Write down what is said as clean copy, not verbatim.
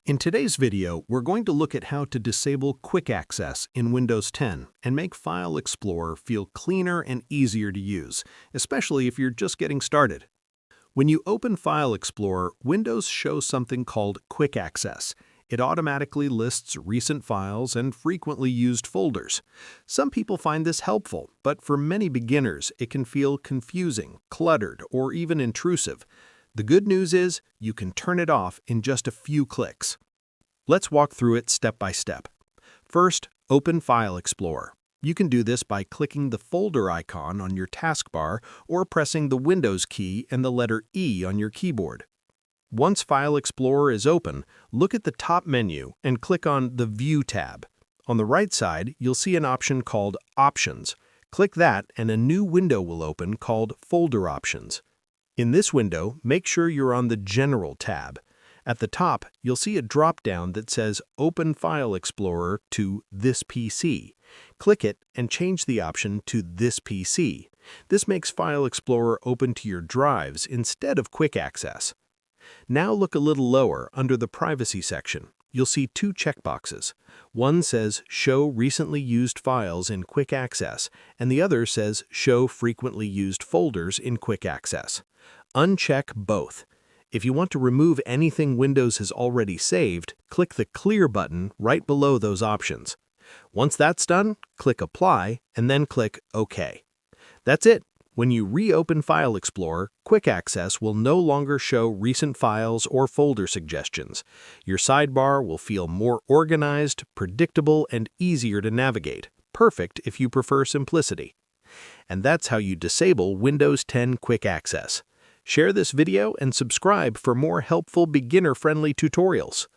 In today's video, we're going to look at how to disable Quick Access in Windows 10 and make File Explorer feel cleaner and easier to use, especially if you're just getting started. When you open File Explorer, Windows shows something called Quick Access. It automatically lists recent files and frequently used folders. Some people find this helpful, but for many beginners, it can feel confusing, cluttered, or even intrusive. The good news is you can turn it off in just a few clicks. Let's walk through it step by step. First, open File Explorer. You can do this by clicking the folder icon on your taskbar or pressing the Windows key and the letter E on your keyboard. Once File Explorer is open, look at the top menu and click on the View tab. On the right side, you'll see an option called Options. Click that and a new window will open called Folder Options. In this window, make sure you're on the General tab. At the top, you'll see a drop-down that says Open File Explorer to This PC. Click it and change the option to This PC. This makes File Explorer open to your drives instead of Quick Access. Now look a little lower under the Privacy section. You'll see two checkboxes. One says Show Recently Used Files in Quick Access, and the other says Show Frequently Used Folders in Quick Access. Uncheck both. If you want to remove anything Windows has already saved, click the Clear button right below those options. Once that's done, click Apply and then click OK. That's it. When you reopen File Explorer, Quick Access will no longer show recent files or folder suggestions. Your sidebar will feel more organized, predictable, and easier to navigate. Perfect if you prefer simplicity. And that's how you disable Windows 10 Quick Access. Share this video and subscribe for more helpful beginner-friendly tutorials.